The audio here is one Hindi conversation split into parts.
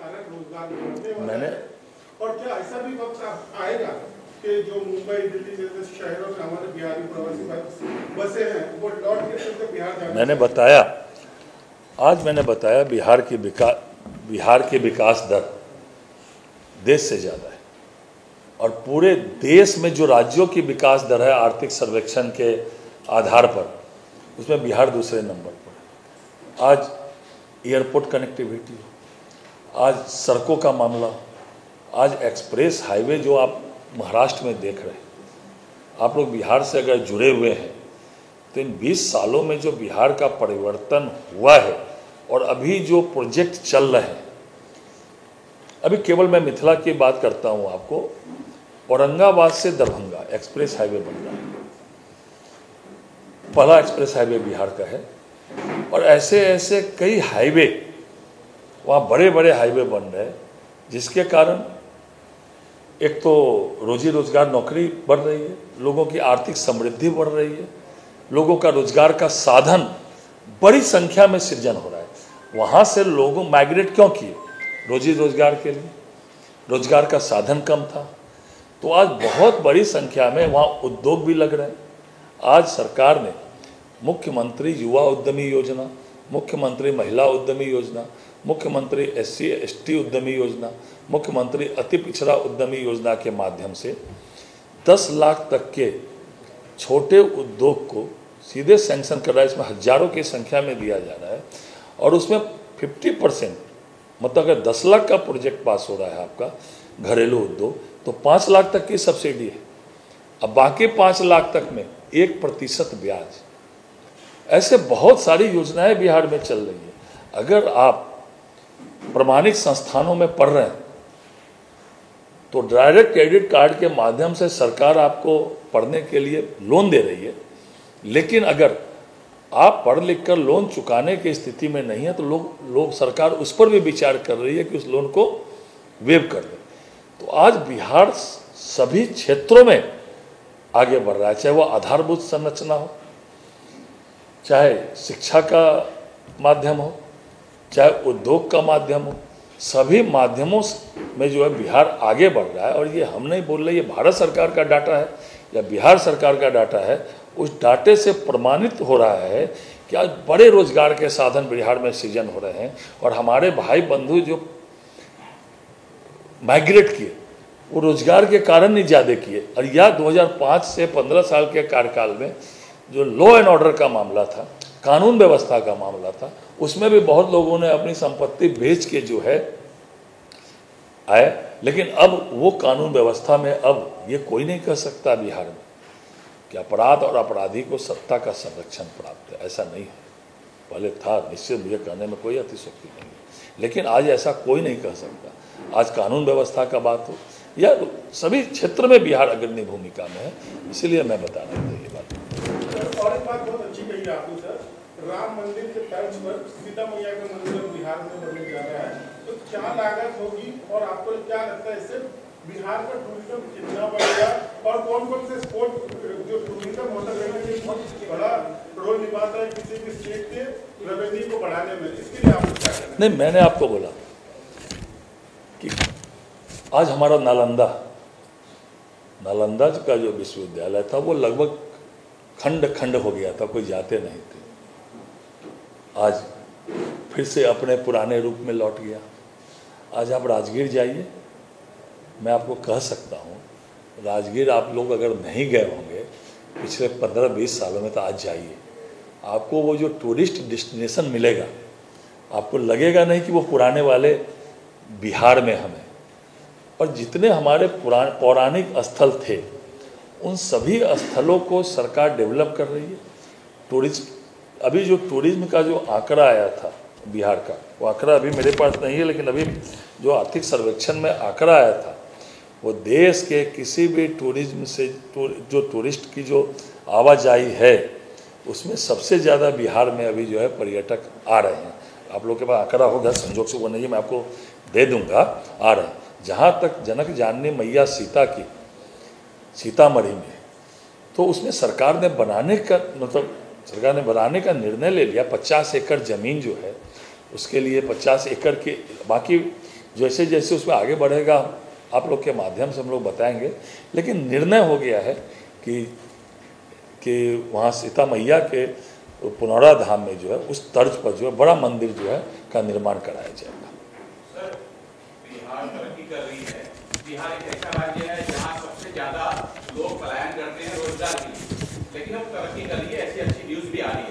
कारण रोजगार बढ़ने वाला मैंने है। और क्या ऐसा भी वक्त आएगा कि जो मुंबई दिल्ली जैसे शहरों में हमारे बिहारी प्रवासी बसे हैं वो लौट के फिर से बिहार जाने मैंने बताया, आज मैंने बताया बिहार की विकास दर देश से ज़्यादा है और पूरे देश में जो राज्यों की विकास दर है आर्थिक सर्वेक्षण के आधार पर, उसमें बिहार दूसरे नंबर पर। आज एयरपोर्ट कनेक्टिविटी, आज सड़कों का मामला, आज एक्सप्रेस हाईवे जो आप महाराष्ट्र में देख रहे हैं, आप लोग बिहार से अगर जुड़े हुए हैं तो इन 20 सालों में जो बिहार का परिवर्तन हुआ है और अभी जो प्रोजेक्ट चल रहे हैं, अभी केवल मैं मिथिला की बात करता हूं आपको, औरंगाबाद से दरभंगा एक्सप्रेस हाईवे बन रहा है, पहला एक्सप्रेस हाईवे बिहार का है। और ऐसे ऐसे कई हाईवे, वहाँ बड़े बड़े हाईवे बन रहे हैं जिसके कारण एक तो रोजी रोजगार, नौकरी बढ़ रही है, लोगों की आर्थिक समृद्धि बढ़ रही है, लोगों का रोजगार का साधन बड़ी संख्या में सृजन हो रहा है। वहाँ से लोगों माइग्रेट क्यों किए? रोजी रोजगार के लिए, रोजगार का साधन कम था, तो आज बहुत बड़ी संख्या में वहाँ उद्योग भी लग रहे हैं। आज सरकार ने मुख्यमंत्री युवा उद्यमी योजना, मुख्यमंत्री महिला उद्यमी योजना, मुख्यमंत्री SC ST उद्यमी योजना, मुख्यमंत्री अति पिछड़ा उद्यमी योजना के माध्यम से 10 लाख तक के छोटे उद्योग को सीधे सैंक्शन कर रहा है। इसमें हजारों की संख्या में दिया जा रहा है और उसमें 50%, मतलब अगर 10 लाख का प्रोजेक्ट पास हो रहा है आपका घरेलू उद्योग, तो 5 लाख तक की सब्सिडी है। अब बाकी 5 लाख तक में 1% ब्याज। ऐसे बहुत सारी योजनाएं बिहार में चल रही है। अगर आप प्रमाणित संस्थानों में पढ़ रहे हैं तो डायरेक्ट क्रेडिट कार्ड के माध्यम से सरकार आपको पढ़ने के लिए लोन दे रही है, लेकिन अगर आप पढ़ लिख कर लोन चुकाने की स्थिति में नहीं है तो लोग सरकार उस पर भी विचार कर रही है कि उस लोन को वेव कर दे। तो आज बिहार सभी क्षेत्रों में आगे बढ़ रहा है, चाहे वो आधारभूत संरचना हो, चाहे शिक्षा का माध्यम हो, चाहे उद्योग का माध्यम हो, सभी माध्यमों में जो है बिहार आगे बढ़ रहा है। और ये हम नहीं बोल रहे, ये भारत सरकार का डाटा है या बिहार सरकार का डाटा है। उस डाटे से प्रमाणित हो रहा है कि आज बड़े रोजगार के साधन बिहार में सृजन हो रहे हैं और हमारे भाई बंधु जो माइग्रेट किए वो रोजगार के कारण नहीं ज़्यादा किए। और यह 2005 से 15 साल के कार्यकाल में जो लॉ एंड ऑर्डर का मामला था, कानून व्यवस्था का मामला था, उसमें भी बहुत लोगों ने अपनी संपत्ति बेच के जो है आए। लेकिन अब वो कानून व्यवस्था में अब ये कोई नहीं कह सकता बिहार में कि अपराध और अपराधी को सत्ता का संरक्षण प्राप्त है, ऐसा नहीं है। पहले था, निश्चित, मुझे कहने में कोई अतिशयोक्ति नहीं है, लेकिन आज ऐसा कोई नहीं कह सकता। आज कानून व्यवस्था का बात हो या सभी क्षेत्र में बिहार अग्रणी भूमिका में है, इसीलिए मैं बता रहा था ये बात। और एक बात बहुत अच्छी कही आपने सर, राम मंदिर के तर्ज पर सीता मैया का मंदिर बिहार में बनने जा रहा है, तो क्या लागत होगी और आपको क्या लगता है इससे बिहार का टूरिज्म कितना बढ़ेगा और कौन कौन से स्पोर्ट जो टूरिज्म होता है बहुत बड़ा रोल निभाता है किसी भी स्टेट के रेवेन्यू को बढ़ाने में, इसके लिए आपको क्या कहना है? नहीं, मैंने आपको बोला कि आज हमारा नालंदा का जो विश्वविद्यालय था वो लगभग खंड खंड हो गया था, कोई जाते नहीं थे। आज फिर से अपने पुराने रूप में लौट गया। आज आप राजगीर जाइए, मैं आपको कह सकता हूँ, राजगीर आप लोग अगर नहीं गए होंगे पिछले 15-20 सालों में तो आज जाइए, आपको वो जो टूरिस्ट डेस्टिनेशन मिलेगा, आपको लगेगा नहीं कि वो पुराने वाले बिहार में हमें। और जितने हमारे पौराणिक स्थल थे उन सभी स्थलों को सरकार डेवलप कर रही है। अभी जो टूरिज्म का जो आंकड़ा आया था बिहार का, वो आंकड़ा अभी मेरे पास नहीं है, लेकिन अभी जो आर्थिक सर्वेक्षण में आंकड़ा आया था वो देश के किसी भी टूरिज्म से जो टूरिस्ट की जो आवाजाही है उसमें सबसे ज़्यादा बिहार में अभी जो है पर्यटक आ रहे हैं। आप लोग के पास आंकड़ा होगा, संजोग से वो नहीं है, मैं आपको दे दूंगा, आ रहे हैं। जहाँ तक जनक जाननी मैया सीता की सीतामढ़ी में, तो उसमें सरकार ने बनाने का निर्णय ले लिया। 50 एकड़ ज़मीन जो है उसके लिए 50 एकड़ के, बाकी जैसे जैसे उसमें आगे बढ़ेगा आप लोग के माध्यम से हम लोग बताएंगे। लेकिन निर्णय हो गया है कि वहाँ सीता मैया के पुनौरा धाम में जो है उस तर्ज पर जो है बड़ा मंदिर जो है का निर्माण कराया जाएगा। सर, बिहार तरक्की कर रही है। बिहार एक ऐसा राज्य है जहाँ सबसे ज्यादा लोग पलायन करते हैं रोजगार के लिए, लेकिन अब तरक्की कर रही है, ऐसी अच्छी न्यूज भी आ रही है।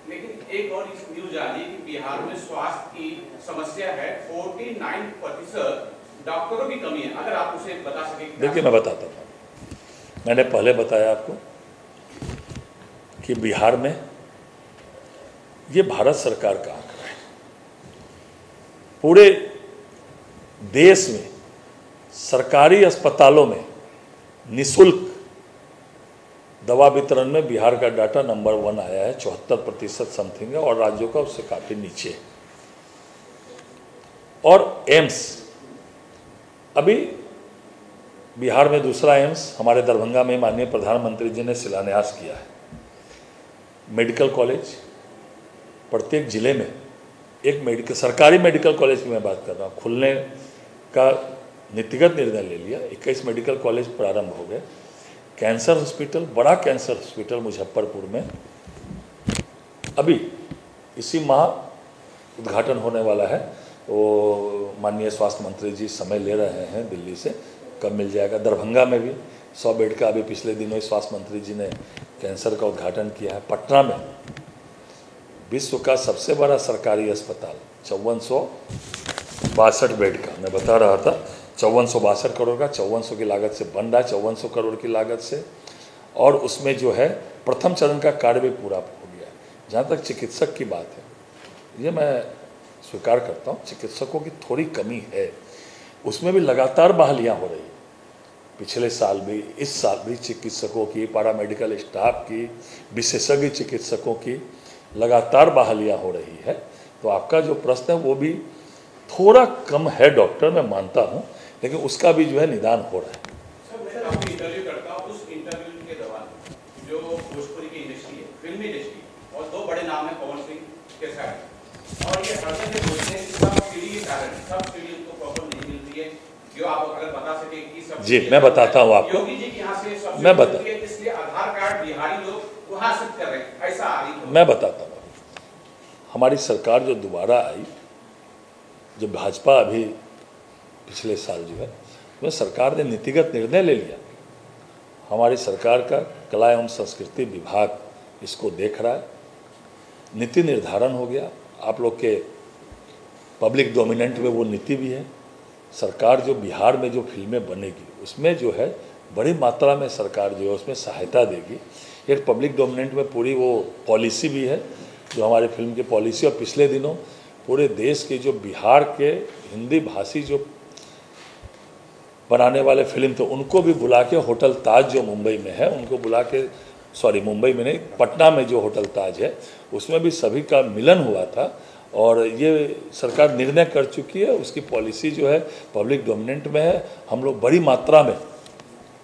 लेकिन एक और न्यूज आ रही है कि बिहार में स्वास्थ्य की समस्या है, 49% डॉक्टरों की कमी है। अगर आप उसे बता सकें। देखिए मैं बताता हूँ, मैंने पहले बताया आपको कि बिहार में ये भारत सरकार का आंकड़ा है। पूरे देश में सरकारी अस्पतालों में निःशुल्क दवा वितरण में बिहार का डाटा नंबर 1 आया है, 74% समथिंग है, और राज्यों का उससे काफ़ी नीचे है। और एम्स, अभी बिहार में दूसरा एम्स हमारे दरभंगा में माननीय प्रधानमंत्री जी ने शिलान्यास किया है। मेडिकल कॉलेज प्रत्येक जिले में एक सरकारी मेडिकल कॉलेज की मैं बात कर रहा हूँ, खुलने का नीतिगत निर्णय ले लिया। 21 मेडिकल कॉलेज प्रारंभ हो गए। कैंसर हॉस्पिटल, बड़ा कैंसर हॉस्पिटल मुजफ्फरपुर में अभी इसी माह उद्घाटन होने वाला है। वो माननीय स्वास्थ्य मंत्री जी समय ले रहे हैं दिल्ली से, कब मिल जाएगा। दरभंगा में भी 100 बेड का अभी पिछले दिनों ही स्वास्थ्य मंत्री जी ने कैंसर का उद्घाटन किया है। पटना में विश्व का सबसे बड़ा सरकारी अस्पताल 5462 बेड का, मैं बता रहा था 5462 करोड़ का, 5400 की लागत से बन रहा है, 5400 करोड़ की लागत से। और उसमें जो है प्रथम चरण का कार्य भी पूरा हो गया है। जहाँ तक चिकित्सक की बात है, ये मैं स्वीकार करता हूँ, चिकित्सकों की थोड़ी कमी है, उसमें भी लगातार बहालियाँ हो रही है। पिछले साल भी, इस साल भी चिकित्सकों की, पैरामेडिकल स्टाफ की, विशेषज्ञ चिकित्सकों की लगातार बहालियाँ हो रही है। तो आपका जो प्रश्न है वो भी थोड़ा कम है डॉक्टर, मैं मानता हूँ, लेकिन उसका भी जो है निदान हो रहा है। सर, मैं काफी इंटरव्यू करता हूँ, उस इंटरव्यू के दौरान जो भोजपुरी की इंडस्ट्री है, फिल्मी इंडस्ट्री, और 2 बड़े नाम है पवन सिंह के साथ, और ये हरदम ये बोलते हैं कि सब्सिडी के कारण सब्सिडी उनको प्रॉपर नहीं मिलती है। जो आप अगर बता सके कि जी मैं बताता हूँ आपको, योगी जी के यहाँ से मैं बता, इसलिए आधार कार्ड बिहारी लोग वहाँ शिफ्ट कर रहे हैं, ऐसा आ रही है। मैं बताता हूँ। हमारी सरकार जो दोबारा आई, जो भाजपा अभी पिछले साल जो है, उसमें सरकार ने नीतिगत निर्णय ले लिया। हमारी सरकार का कला एवं संस्कृति विभाग इसको देख रहा है, नीति निर्धारण हो गया। आप लोग के पब्लिक डोमिनेंट में वो नीति भी है। सरकार जो बिहार में जो फिल्में बनेगी उसमें जो है बड़ी मात्रा में सरकार जो है उसमें सहायता देगी। एक पब्लिक डोमिनेंट में पूरी वो पॉलिसी भी है, जो हमारे फिल्म की पॉलिसी। और पिछले दिनों पूरे देश के जो बिहार के हिंदी भाषी जो बनाने वाले फिल्म थे उनको भी बुला के, होटल ताज जो मुंबई में है उनको बुला के, सॉरी मुंबई में नहीं, पटना में जो होटल ताज है उसमें भी सभी का मिलन हुआ था। और ये सरकार निर्णय कर चुकी है, उसकी पॉलिसी जो है पब्लिक डोमिनेंट में है। हम लोग बड़ी मात्रा में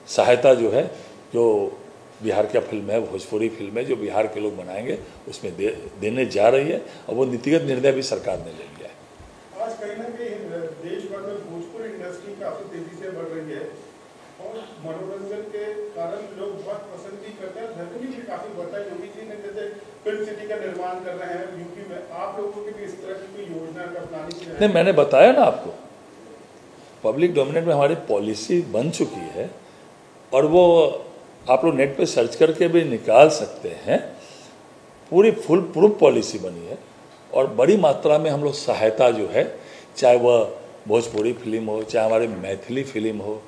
सहायता जो है, जो बिहार का फिल्म है, भोजपुरी फिल्म है जो बिहार के लोग बनाएंगे उसमें देने जा रही है, और वो नीतिगत निर्णय भी सरकार ने ले लिया है। आज कहीं ना कहीं देश भर में भोजपुरी इंडस्ट्री काफी तेजी से बढ़ रही है, और मनोरंजन के कारण लोग बहुत पसंद भी करते हैं। धरनी भी काफी बढ़ता है। योगी जी ने जैसे फिल्म सिटी का निर्माण कर रहे हैं यूपी में, आप लोगों की भी इस तरह की कोई योजना का प्लानिंग है? नहीं, मैंने बताया ना आपको, पब्लिक डोमिनेंट में हमारी पॉलिसी बन चुकी है, और वो आप लोग नेट पे सर्च करके भी निकाल सकते हैं। पूरी फुल प्रूफ पॉलिसी बनी है, और बड़ी मात्रा में हम लोग सहायता जो है, चाहे वह भोजपुरी फिल्म हो, चाहे हमारी मैथिली फिल्म हो,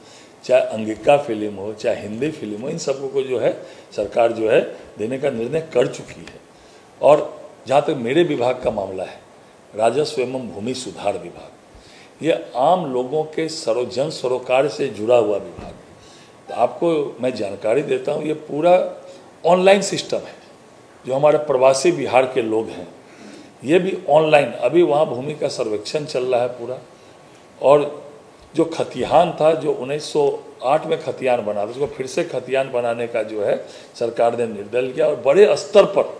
चाहे अंगिका फिल्म हो, चाहे हिंदी फिल्म हो, इन सबको को जो है सरकार जो है देने का निर्णय कर चुकी है। और जहाँ तक मेरे विभाग का मामला है, राजस्व एवं भूमि सुधार विभाग, ये आम लोगों के जन सरोकार से जुड़ा हुआ विभाग है। तो आपको मैं जानकारी देता हूँ, ये पूरा ऑनलाइन सिस्टम है। जो हमारे प्रवासी बिहार के लोग हैं ये भी ऑनलाइन, अभी वहाँ भूमि का सर्वेक्षण चल रहा है पूरा। और जो खतियान था, जो 1908 में खतियान बना था, उसको फिर से खतियान बनाने का जो है सरकार ने निर्णय लिया, और बड़े स्तर पर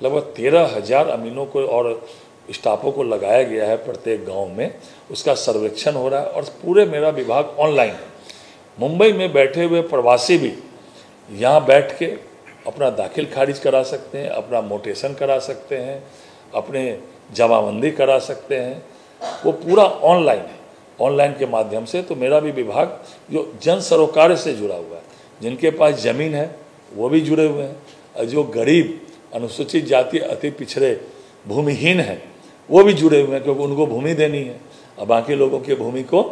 लगभग 13,000 अमीनों को और स्टाफों को लगाया गया है प्रत्येक गांव में, उसका सर्वेक्षण हो रहा है और पूरे मेरा विभाग ऑनलाइन है। मुंबई में बैठे हुए प्रवासी भी यहाँ बैठ के अपना दाखिल खारिज करा सकते हैं, अपना मोटेशन करा सकते हैं, अपने जमाबंदी करा सकते हैं, वो पूरा ऑनलाइन है। ऑनलाइन के माध्यम से तो मेरा भी विभाग जो जन सरोकार से जुड़ा हुआ है, जिनके पास ज़मीन है वो भी जुड़े हुए हैं, और जो गरीब अनुसूचित जाति अति पिछड़े भूमिहीन हैं वो भी जुड़े हुए हैं, क्योंकि उनको भूमि देनी है और बाकी लोगों की भूमि को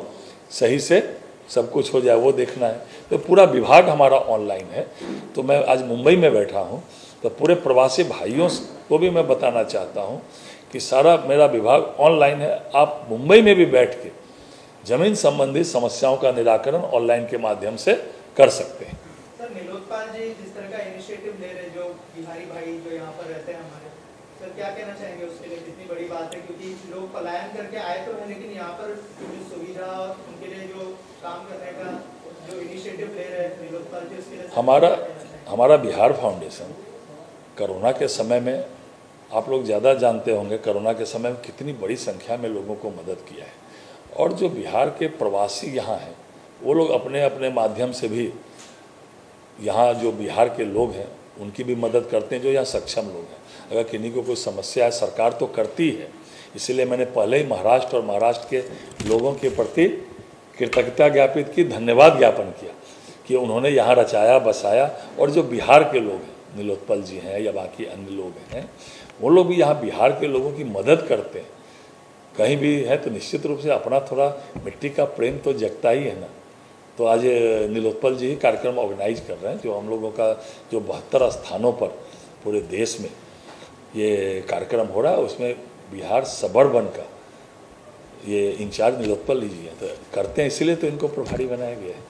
सही से सब कुछ हो जाए वो देखना है। तो पूरा विभाग हमारा ऑनलाइन है। तो मैं आज मुंबई में बैठा हूँ, तो पूरे प्रवासी भाइयों को भी मैं बताना चाहता हूँ कि सारा मेरा विभाग ऑनलाइन है। आप मुंबई में भी बैठ के जमीन संबंधी समस्याओं का निराकरण ऑनलाइन के माध्यम से कर सकते हैं। सर, नीलोत्पल जी जिस तरह का इनिशिएटिव ले रहे, जो बिहारी भाई जो यहाँ पर रहते हैं हमारे, सर क्या कहना चाहेंगे उसके लिए? कितनी बड़ी बात है, क्योंकि लोग पलायन करके आए तो हैं, लेकिन यहाँ पर जो सुविधा और उनके लिए जो काम करने का जो इनिशिएटिव ले रहे हैं नीलोत्पल जी, उसके लिए हमारा बिहार फाउंडेशन कोरोना के समय में, आप लोग ज़्यादा जानते होंगे, कोरोना के समय में कितनी बड़ी संख्या में लोगों को मदद किया है। और जो बिहार के प्रवासी यहाँ हैं वो लोग अपने अपने माध्यम से भी यहाँ जो बिहार के लोग हैं उनकी भी मदद करते हैं, जो यहाँ सक्षम लोग हैं। अगर किन्हीं को कोई समस्या है, सरकार तो करती है, इसलिए मैंने पहले ही महाराष्ट्र और महाराष्ट्र के लोगों के प्रति कृतज्ञता ज्ञापित की, धन्यवाद ज्ञापन किया कि उन्होंने यहाँ रचाया बसाया। और जो बिहार के लोग हैं, नीलोत्पल जी हैं या बाकी अन्य लोग हैं, वो लोग भी यहाँ बिहार के लोगों की मदद करते हैं। कहीं भी है तो निश्चित रूप से अपना थोड़ा मिट्टी का प्रेम तो जगता ही है ना। तो आज नीलोत्पल जी ही कार्यक्रम ऑर्गेनाइज कर रहे हैं, जो हम लोगों का जो 72 स्थानों पर पूरे देश में ये कार्यक्रम हो रहा है, उसमें बिहार सबअर्बन का ये इंचार्ज नीलोत्पल जी हैं, तो करते हैं, इसीलिए तो इनको प्रभारी बनाया गया है।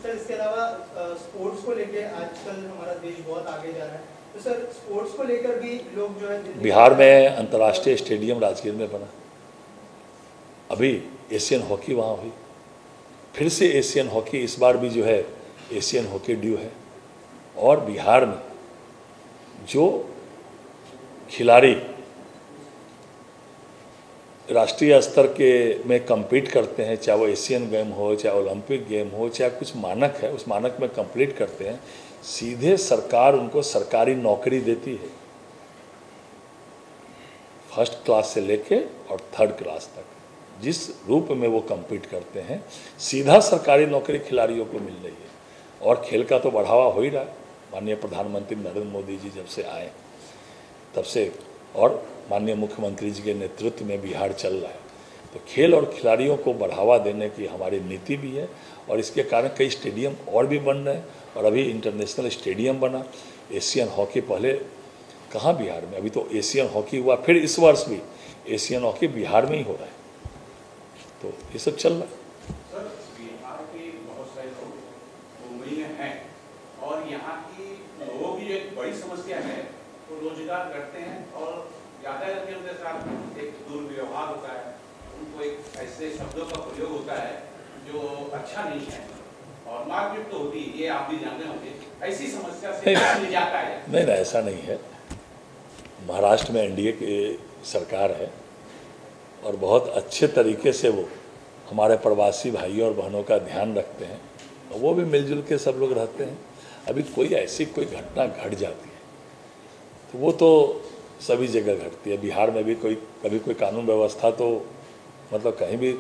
सर, इसके अलावा स्पोर्ट्स को लेके आजकल हमारा देश बहुत आगे जा रहा है, तो सर स्पोर्ट्स को लेकर भी लोग जो है, बिहार में अंतर्राष्ट्रीय स्टेडियम राजगीर में बना, अभी एशियन हॉकी वहाँ हुई, फिर से एशियन हॉकी इस बार भी जो है एशियन हॉकी ड्यू है। और बिहार में जो खिलाड़ी राष्ट्रीय स्तर के में compete करते हैं, चाहे वो एशियन गेम हो, चाहे ओलंपिक गेम हो, चाहे कुछ मानक है उस मानक में कंप्लीट करते हैं, सीधे सरकार उनको सरकारी नौकरी देती है, फर्स्ट क्लास से लेके और 3rd क्लास तक। जिस रूप में वो compete करते हैं, सीधा सरकारी नौकरी खिलाड़ियों को मिल रही है। और खेल का तो बढ़ावा हो ही रहा है, माननीय प्रधानमंत्री नरेंद्र मोदी जी जब से आए तब से, और माननीय मुख्यमंत्री जी के नेतृत्व में बिहार चल रहा है। तो खेल और खिलाड़ियों को बढ़ावा देने की हमारी नीति भी है, और इसके कारण कई स्टेडियम और भी बन रहे हैं। और अभी इंटरनेशनल स्टेडियम बना, एशियन हॉकी पहले कहाँ बिहार में, अभी तो एशियन हॉकी हुआ, फिर इस वर्ष भी एशियन हॉकी बिहार में ही हो रहा है। तो ये सब चल रहा है। सर, बिहार के बहुत सारे लोग मुंबई में हैं और यहाँ की लोगों की एक बड़ी समस्या है, वो रोजगार करते हैं और यातायात के उनके साथ एक दुर्व्यवहार होता है, उनको एक ऐसे शब्दों का प्रयोग होता है जो अच्छा नहीं है, और मारपीट तो होती है, ये आप भी जानते होंगे। ऐसी समस्या से निजात है? नहीं, ऐसा नहीं है। महाराष्ट्र में एनडीए की सरकार है और बहुत अच्छे तरीके से वो हमारे प्रवासी भाइयों और बहनों का ध्यान रखते हैं, और वो भी मिलजुल के सब लोग रहते हैं। अभी कोई ऐसी कोई घटना घट जाती है तो वो तो सभी जगह घटती है। बिहार में भी कभी कोई कानून व्यवस्था तो मतलब कहीं भी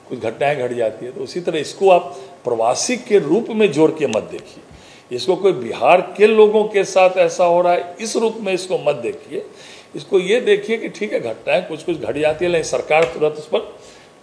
कुछ घटनाएं घट जाती है, तो उसी तरह इसको आप प्रवासी के रूप में जोड़ के मत देखिए। इसको कोई बिहार के लोगों के साथ ऐसा हो रहा है इस रूप में इसको मत देखिए। इसको ये देखिए कि ठीक है, घटनाएं कुछ कुछ घट जाती है, लेकिन सरकार तुरंत उस पर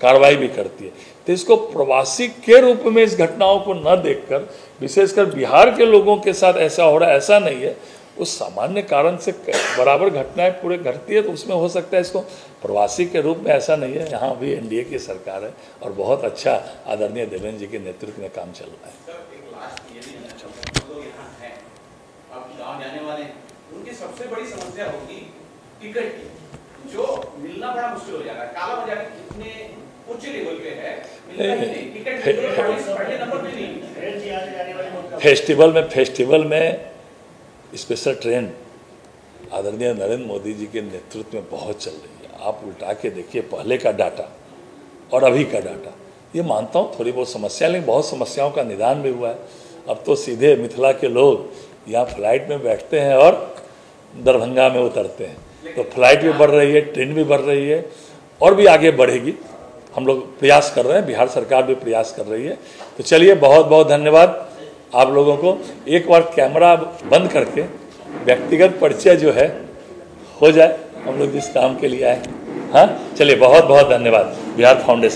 कार्रवाई भी करती है। तो इसको प्रवासी के रूप में इस घटनाओं को न देखकर, विशेषकर बिहार के लोगों के साथ ऐसा हो रहा है, ऐसा नहीं है। उस सामान्य कारण से बराबर घटनाएं पूरे घटती है, तो उसमें हो सकता है इसको प्रवासी के रूप में, ऐसा नहीं है। यहाँ भी एनडीए की सरकार है और बहुत अच्छा आदरणीय देवेंद्र जी के नेतृत्व में काम चल रहा है। सर, एक लास्ट ये भी जो लोग यहाँ हैं, अब गाँव जाने वाले हैं, उनकी सबसे बड़ी समस्या होगी टिकट की, जो मिलना बड़ा मुश्किल हो जाता है। काला बाजार इतने उच्च लेवल पे है, मिलता ही नहीं, टिकट पहले नंबर पे नहीं। फेस्टिवल में स्पेशल ट्रेन आदरणीय नरेंद्र मोदी जी के नेतृत्व में बहुत चल रही है। आप उल्टा के देखिए पहले का डाटा और अभी का डाटा, ये मानता हूँ थोड़ी बहुत समस्या, लेकिन बहुत समस्याओं का निदान भी हुआ है। अब तो सीधे मिथिला के लोग यहाँ फ्लाइट में बैठते हैं और दरभंगा में उतरते हैं, तो फ्लाइट भी बढ़ रही है, ट्रेन भी बढ़ रही है और भी आगे बढ़ेगी। हम लोग प्रयास कर रहे हैं, बिहार सरकार भी प्रयास कर रही है। तो चलिए, बहुत बहुत धन्यवाद आप लोगों को। एक बार कैमरा बंद करके व्यक्तिगत परिचय जो है हो जाए, हम लोग जिस काम के लिए आए। हाँ, चलिए, बहुत बहुत धन्यवाद बिहार फाउंडेशन।